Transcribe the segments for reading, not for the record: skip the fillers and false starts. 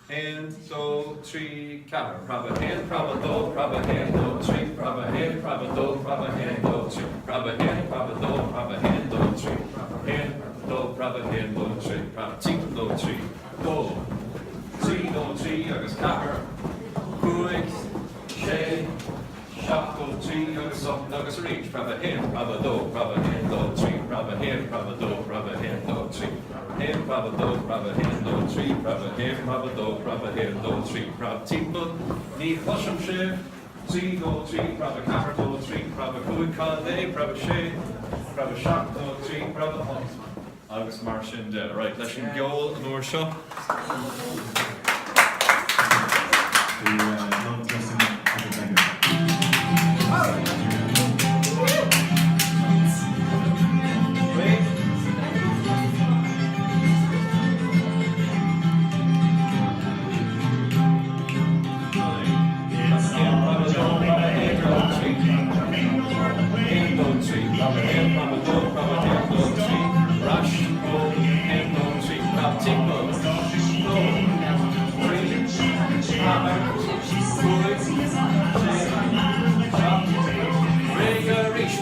hand, do, tree, cover. Prabha hand, prabha do, tree, prabha hand, prabha do, tree, prabha hand, prabha do, tree, prabha hand, prabha hand, tree, prabha tink, do, tree, do, tree, agus cover. Kuik, shay, shop, do, tree, agus up, agus reach. Prabha hand, prabha do, tree, prabha hand, prabha do, tree. Hand, prabha do, tree, prabha hand, prabha do, tree, prabha timpun, ni washam shiv, tree, do, tree, prabha cover, do, tree, prabha kuik, kade, prabha shay, prabha shop, do, tree, prabha hunt. Agus marshin de. Right, let's go, nor shop.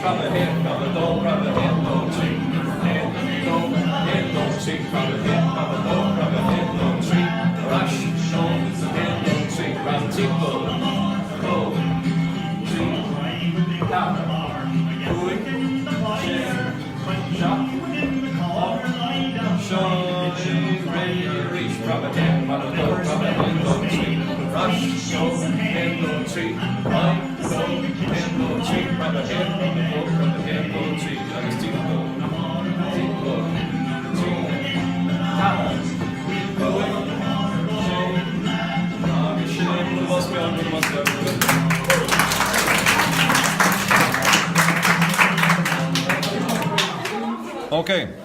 Prabha hand, prabha do, tree, hand, do, tree, prabha hand, prabha do, tree, rush, do, hand, tree, prabha tinkle, do, tree, cover, kuik, share, shop, up, show, ready, reach, prabha hand, do, tree, rush, do, hand, tree, right, do, hand, tree, prabha hand, tree, agus tinkle, tree, cover, kuik, share, agus share, Okay.